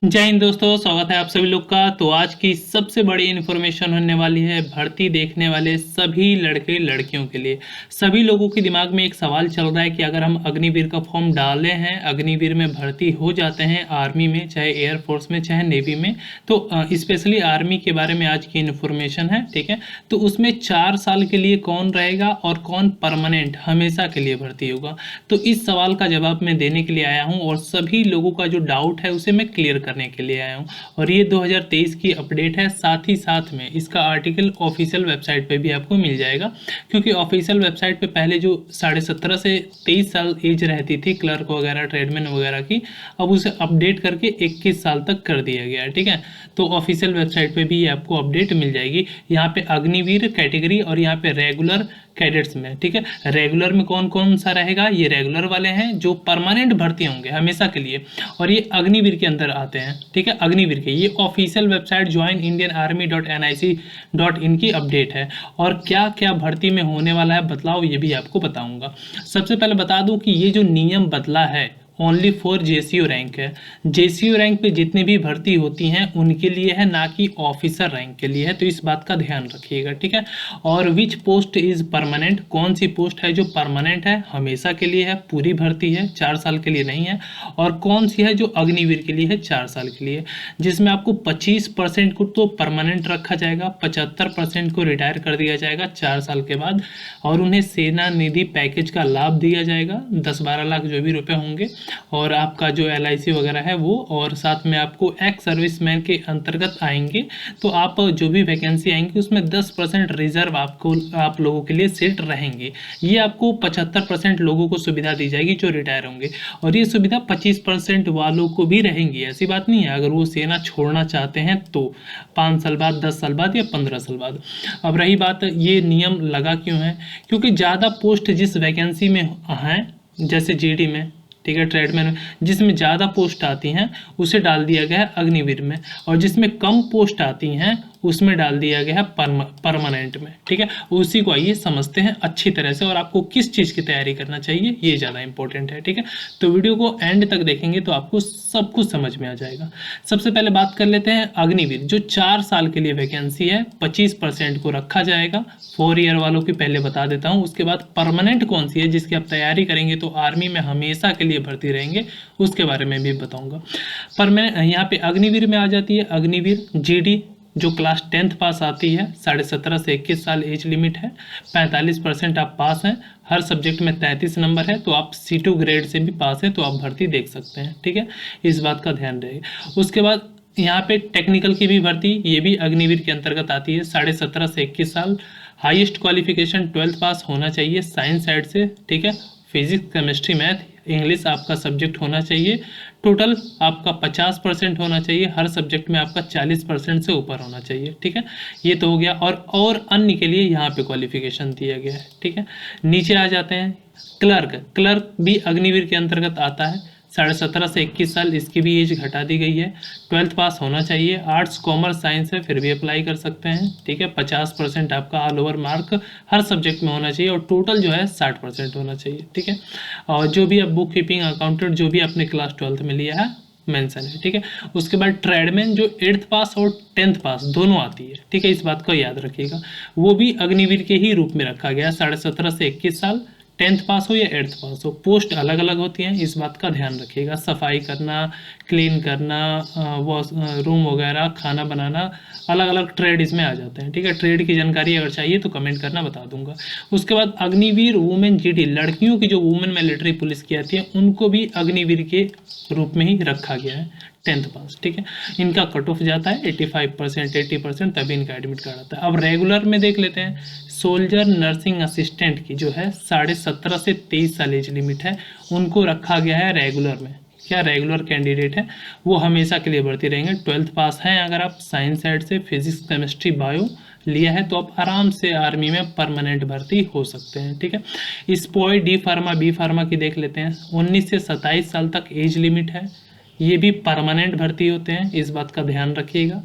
जय हिंद दोस्तों, स्वागत है आप सभी लोग का। तो आज की सबसे बड़ी इन्फॉर्मेशन होने वाली है भर्ती देखने वाले सभी लड़के लड़कियों के लिए। सभी लोगों के दिमाग में एक सवाल चल रहा है कि अगर हम अग्निवीर का फॉर्म डाले हैं, अग्निवीर में भर्ती हो जाते हैं आर्मी में, चाहे एयरफोर्स में चाहे नेवी में, तो स्पेशली आर्मी के बारे में आज की इन्फॉर्मेशन है। ठीक है, तो उसमें 4 साल के लिए कौन रहेगा और कौन परमानेंट हमेशा के लिए भर्ती होगा। तो इस सवाल का जवाब मैं देने के लिए आया हूँ और सभी लोगों का जो डाउट है उसे मैं क्लियर करने के लिए आया हूँ। और ये 2023 की अपडेट है, साथ ही साथ में इसका आर्टिकल ऑफिशियल वेबसाइट पे भी आपको मिल जाएगा, क्योंकि ऑफिशियल वेबसाइट पे पहले जो 17.5 से 23 साल एज रहती थी क्लर्क वगैरह ट्रेडमैन वगैरह की, अब उसे अपडेट करके 21 साल तक कर दिया गया है। ठीक है, तो ऑफिशियल वेबसाइट पे भी ये आपको अपडेट मिल जाएगी। यहाँ पे अग्निवीर कैटेगरी और यहाँ पे रेगुलर कैडेट्स में। ठीक है, रेगुलर में कौन कौन सा रहेगा, ये रेगुलर वाले हैं जो परमानेंट भर्ती होंगे हमेशा के लिए, और ये अग्निवीर के अंदर आते हैं। ठीक है, अग्निवीर के ये ऑफिशियल वेबसाइट joinIndianArmy.nic.in की अपडेट है। और क्या क्या भर्ती में होने वाला है बदलाव, ये भी आपको बताऊंगा। सबसे पहले बता दूं कि ये जो नियम बदला है ओनली फॉर जेसीओ रैंक है। जेसीओ रैंक पे जितनी भी भर्ती होती हैं उनके लिए है, ना कि ऑफिसर रैंक के लिए है, तो इस बात का ध्यान रखिएगा। ठीक है, और विच पोस्ट इज परमानेंट, कौन सी पोस्ट है जो परमानेंट है, हमेशा के लिए है, पूरी भर्ती है, 4 साल के लिए नहीं है, और कौन सी है जो अग्निवीर के लिए है 4 साल के लिए, जिसमें आपको 25% को तो परमानेंट रखा जाएगा, 75% को रिटायर कर दिया जाएगा 4 साल के बाद, और उन्हें सेना निधि पैकेज का लाभ दिया जाएगा 10-12 लाख जो भी रुपए होंगे, और आपका जो LIC वगैरह है वो, और साथ में आपको एक्स सर्विसमैन के अंतर्गत आएंगे तो आप जो भी वैकेंसी आएंगी उसमें 10% रिजर्व आप लोगों के लिए सीट रहेंगे। ये आपको 75% लोगों को सुविधा दी जाएगी जो रिटायर होंगे, और ये सुविधा 25% वालों को भी रहेंगी। ऐसी बात नहीं है, अगर वो सेना छोड़ना चाहते हैं तो 5 साल बाद, 10 साल बाद या 15 साल बाद। अब रही बात ये नियम लगा क्यों है, क्योंकि ज़्यादा पोस्ट जिस वैकेंसी में हैं, जैसे GD में, ठीक है, ट्रेडमैन में जिसमें ज़्यादा पोस्ट आती हैं उसे डाल दिया गया है अग्निवीर में, और जिसमें कम पोस्ट आती हैं उसमें डाल दिया गया है परमानेंट में। ठीक है, उसी को आइए समझते हैं अच्छी तरह से, और आपको किस चीज़ की तैयारी करना चाहिए ये ज़्यादा इंपॉर्टेंट है। ठीक है, तो वीडियो को एंड तक देखेंगे तो आपको सब कुछ समझ में आ जाएगा। सबसे पहले बात कर लेते हैं अग्निवीर, जो 4 साल के लिए वैकेंसी है, 25% को रखा जाएगा। 4 ईयर वालों की पहले बता देता हूँ, उसके बाद परमानेंट कौन सी है जिसकी आप तैयारी करेंगे तो आर्मी में हमेशा के लिए भर्ती रहेंगे, उसके बारे में भी बताऊंगा। पर मैं यहाँ पे अग्निवीर में आ जाती है अग्निवीर GD, जो क्लास 10th पास आती है, 17.5 से 21 साल एज लिमिट है, 45% आप पास हैं, हर सब्जेक्ट में 33 नंबर है, तो आप C2 ग्रेड से भी पास है तो आप भर्ती देख सकते हैं। ठीक है, इस बात का ध्यान रहेगा। उसके बाद यहाँ पे टेक्निकल की भी भर्ती, ये भी अग्निवीर के अंतर्गत आती है, 17.5 से 21 साल, हाईएस्ट क्वालिफिकेशन 12th पास होना चाहिए साइंस साइड से। ठीक है, फिजिक्स केमिस्ट्री मैथ इंग्लिश आपका सब्जेक्ट होना चाहिए, टोटल आपका 50% होना चाहिए, हर सब्जेक्ट में आपका 40% से ऊपर होना चाहिए। ठीक है, ये तो हो गया, और अन्य के लिए यहाँ पे क्वालिफिकेशन दिया गया है। ठीक है, नीचे आ जाते हैं क्लर्क। क्लर्क भी अग्निवीर के अंतर्गत आता है, 17.5 से 21 साल, इसकी भी एज घटा दी गई है, 12th पास होना चाहिए, आर्ट्स कॉमर्स साइंस है फिर भी अप्लाई कर सकते हैं। ठीक है, 50% आपका ऑल ओवर मार्क हर सब्जेक्ट में होना चाहिए, और टोटल जो है 60% होना चाहिए। ठीक है, और जो भी आप बुक कीपिंग अकाउंटेंट जो भी आपने क्लास 12th में लिया है मेंशन है। ठीक है, उसके बाद ट्रेडमैन जो 8th पास और 10th पास दोनों आती है। ठीक है, इस बात को याद रखिएगा, वो भी अग्निवीर के ही रूप में रखा गया, 17.5 से 21 साल, 10th पास हो या 8th पास हो, पोस्ट अलग अलग होती हैं, इस बात का ध्यान रखिएगा। सफाई करना, क्लीन करना, वॉश रूम वगैरह, खाना बनाना, अलग अलग ट्रेड इसमें आ जाते हैं। ठीक है, ट्रेड की जानकारी अगर चाहिए तो कमेंट करना, बता दूंगा। उसके बाद अग्निवीर वुमेन GD, लड़कियों की जो वुमेन मिलिट्री पुलिस की आती है उनको भी अग्निवीर के रूप में ही रखा गया है, 10th पास। ठीक है, इनका कट ऑफ जाता है 85%, 80%, तभी इनका एडमिट कार्ड आता है। अब रेगुलर में देख लेते हैं, सोल्जर नर्सिंग असिस्टेंट की जो है 17.5 से 23 साल एज लिमिट है, उनको रखा गया है रेगुलर में। क्या रेगुलर कैंडिडेट है वो हमेशा के लिए भर्ती रहेंगे, 12th पास हैं, अगर आप साइंस साइड से फिजिक्स केमिस्ट्री बायो लिया है तो आप आराम से आर्मी में परमानेंट भर्ती हो सकते हैं। ठीक है, स्पोई D फार्मा B फार्मा की देख लेते हैं, 19 से 27 साल तक एज लिमिट है, ये भी परमानेंट भर्ती होते हैं, इस बात का ध्यान रखिएगा।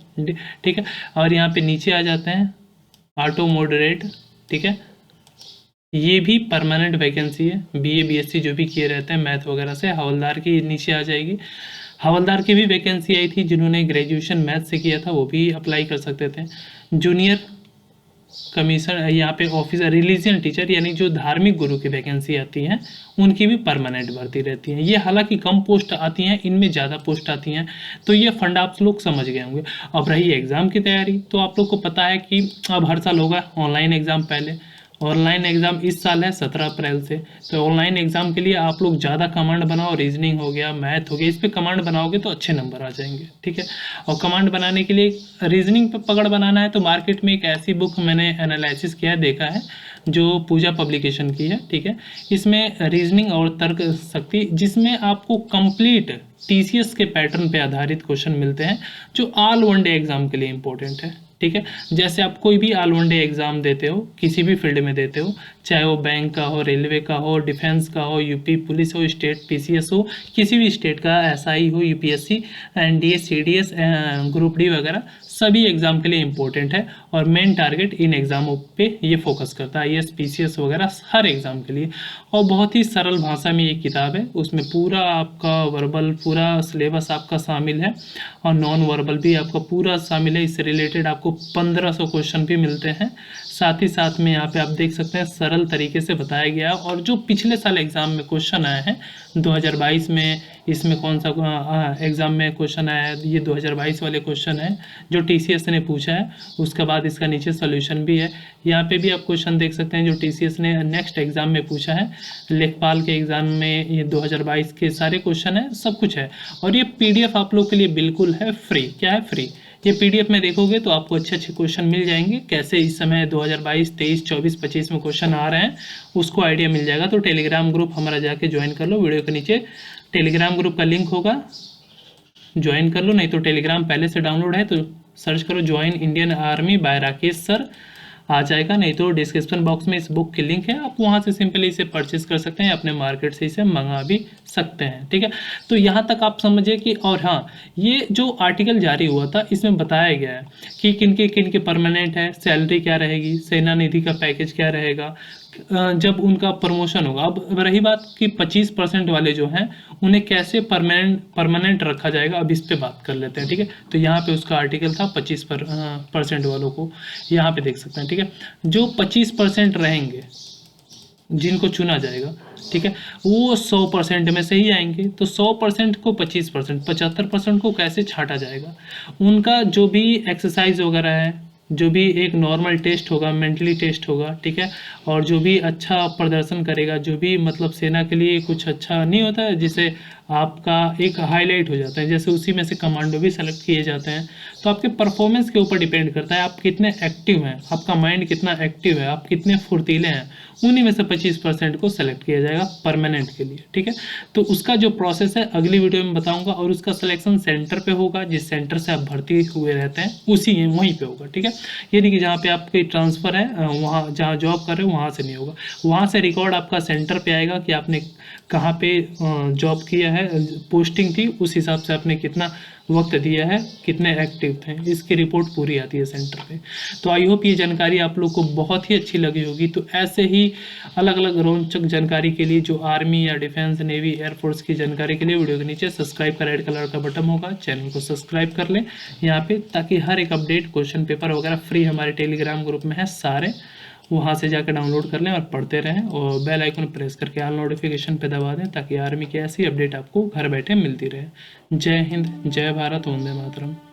ठीक है, और यहाँ पे नीचे आ जाते हैं ऑटो मॉडरेट। ठीक है, ये भी परमानेंट वैकेंसी है, BA BSc जो भी किए रहते हैं मैथ वगैरह से, हवलदार की नीचे आ जाएगी। हवलदार की भी वैकेंसी आई थी, जिन्होंने ग्रेजुएशन मैथ से किया था वो भी अप्लाई कर सकते थे। जूनियर कमीशन यहाँ पे ऑफिसर रिलीजियन टीचर यानी जो धार्मिक गुरु की वैकेंसी आती हैं उनकी भी परमानेंट भर्ती रहती है। ये हालांकि कम पोस्ट आती हैं, इनमें ज़्यादा पोस्ट आती हैं, तो ये फंड आप लोग समझ गए होंगे। अब रही एग्ज़ाम की तैयारी, तो आप लोग को पता है कि अब हर साल होगा ऑनलाइन एग्ज़ाम। पहले ऑनलाइन एग्ज़ाम इस साल है 17 अप्रैल से। तो ऑनलाइन एग्ज़ाम के लिए आप लोग ज़्यादा कमांड बनाओ, रीजनिंग हो गया, मैथ हो गया, इस पर कमांड बनाओगे तो अच्छे नंबर आ जाएंगे, ठीक है। और कमांड बनाने के लिए रीजनिंग पे पकड़ बनाना है तो मार्केट में एक ऐसी बुक मैंने एनालिसिस किया है, देखा है, जो पूजा पब्लिकेशन की है, ठीक है। इसमें रीजनिंग और तर्क शक्ति, जिसमें आपको कंप्लीट टीसीएस के पैटर्न पे आधारित क्वेश्चन मिलते हैं जो ऑल वनडे एग्जाम के लिए इंपॉर्टेंट है, ठीक है। जैसे आप कोई भी ऑल वनडे एग्जाम देते हो, किसी भी फील्ड में देते हो, चाहे वो बैंक का हो, रेलवे का हो, डिफेंस का हो, यूपी पुलिस हो, स्टेट पीसीएस हो, किसी भी स्टेट का एसआई हो, UPSC, NDA, CDS, group D वगैरह, सभी एग्जाम के लिए इंपॉर्टेंट है। और मेन टारगेट इन एग्जामों पे ये फोकस करता है, आईएएस, पीसीएस वगैरह हर एग्जाम के लिए। और बहुत ही सरल भाषा में ये किताब है, उसमें पूरा आपका वर्बल पूरा सिलेबस आपका शामिल है और नॉन वर्बल भी आपका पूरा शामिल है। इससे रिलेटेड आपको 1500 क्वेश्चन भी मिलते हैं। साथ ही साथ में यहाँ पे आप देख सकते हैं सरल तरीके से बताया गया है। और जो पिछले साल एग्जाम में क्वेश्चन आए हैं 2022 में, इसमें कौन सा एग्जाम में क्वेश्चन आया है, ये 2022 वाले क्वेश्चन है जो टीसीएस ने पूछा है। उसके बाद इसका नीचे सोल्यूशन भी है, यहाँ पे भी आप क्वेश्चन देख सकते हैं जो टीसीएस ने नेक्स्ट एग्जाम में पूछा है। लेखपाल के एग्जाम में ये 2022 के सारे क्वेश्चन है, सब कुछ है। और ये पीडीएफ आप लोग के लिए बिल्कुल है फ्री। क्या है? फ्री। ये पीडीएफ में देखोगे तो आपको अच्छे अच्छे क्वेश्चन मिल जाएंगे, कैसे इस समय 2022, 23, 24, 25 में क्वेश्चन आ रहे हैं उसको आइडिया मिल जाएगा। तो टेलीग्राम ग्रुप हमारा जाके ज्वाइन कर लो, वीडियो के नीचे टेलीग्राम ग्रुप का लिंक होगा, ज्वाइन कर लो। नहीं तो टेलीग्राम पहले से डाउनलोड है तो सर्च करो join Indian army by Rakesh sir, आ जाएगा। नहीं तो डिस्क्रिप्शन बॉक्स में इस बुक की लिंक है, आप वहाँ से सिंपली इसे परचेज कर सकते हैं, अपने मार्केट से इसे मंगा भी सकते हैं, ठीक है। तो यहाँ तक आप समझिए कि, और हाँ, ये जो आर्टिकल जारी हुआ था इसमें बताया गया है कि किन के परमानेंट है, सैलरी क्या रहेगी, सेना निधि का पैकेज क्या रहेगा जब उनका प्रमोशन होगा। अब रही बात कि 25% वाले जो हैं उन्हें कैसे परमानेंट रखा जाएगा, अब इस पे बात कर लेते हैं, ठीक है। तो यहाँ पे उसका आर्टिकल था 25% वालों को, यहाँ पे देख सकते हैं, ठीक है। जो 25% रहेंगे जिनको चुना जाएगा, ठीक है, वो 100% में से ही आएंगे। तो 100% को 25%, 75% को कैसे छांटा जाएगा, उनका जो भी एक्सरसाइज वगैरह है, जो भी एक नॉर्मल टेस्ट होगा, मेंटली टेस्ट होगा, ठीक है, और जो भी अच्छा प्रदर्शन करेगा, जो भी मतलब सेना के लिए कुछ अच्छा नहीं होता है, जिसे आपका एक हाईलाइट हो जाता है, जैसे उसी में से कमांडो भी सेलेक्ट किए जाते हैं। तो आपके परफॉर्मेंस के ऊपर डिपेंड करता है, आप कितने एक्टिव हैं, आपका माइंड कितना एक्टिव है, आप कितने फुर्तीले हैं, उन्हीं में से 25% को सेलेक्ट किया जाएगा परमानेंट के लिए, ठीक है। तो उसका जो प्रोसेस है अगली वीडियो में बताऊंगा, और उसका सिलेक्शन सेंटर पे होगा, जिस सेंटर से आप भर्ती हुए रहते हैं उसी वहीं पे होगा, ठीक है। ये नहीं कि जहाँ पे आपकी ट्रांसफ़र है वहाँ जहाँ जॉब कर रहे हो वहाँ से नहीं होगा, वहाँ से रिकॉर्ड आपका सेंटर पे आएगा कि आपने कहाँ पे जॉब किया है, पोस्टिंग थी, उस हिसाब से आपने कितना वक्त दिया है, कितने एक्टिव थे, इसकी रिपोर्ट पूरी आती है सेंटर पे। तो आई होप ये जानकारी आप लोग को बहुत ही अच्छी लगी होगी। तो ऐसे ही अलग अलग रोचक जानकारी के लिए, जो आर्मी या डिफेंस, नेवी, एयरफोर्स की जानकारी के लिए, वीडियो के नीचे सब्सक्राइब का रेड कलर का बटन होगा, चैनल को सब्सक्राइब कर लें यहाँ पे, ताकि हर एक अपडेट, क्वेश्चन पेपर वगैरह फ्री हमारे टेलीग्राम ग्रुप में है सारे, वहाँ से जाकर डाउनलोड कर लें और पढ़ते रहें। और बेल आइकन प्रेस करके ऑल नोटिफिकेशन पे दबा दें, ताकि आर्मी की ऐसी अपडेट आपको घर बैठे मिलती रहे। जय हिंद, जय भारत, वंदे मातरम।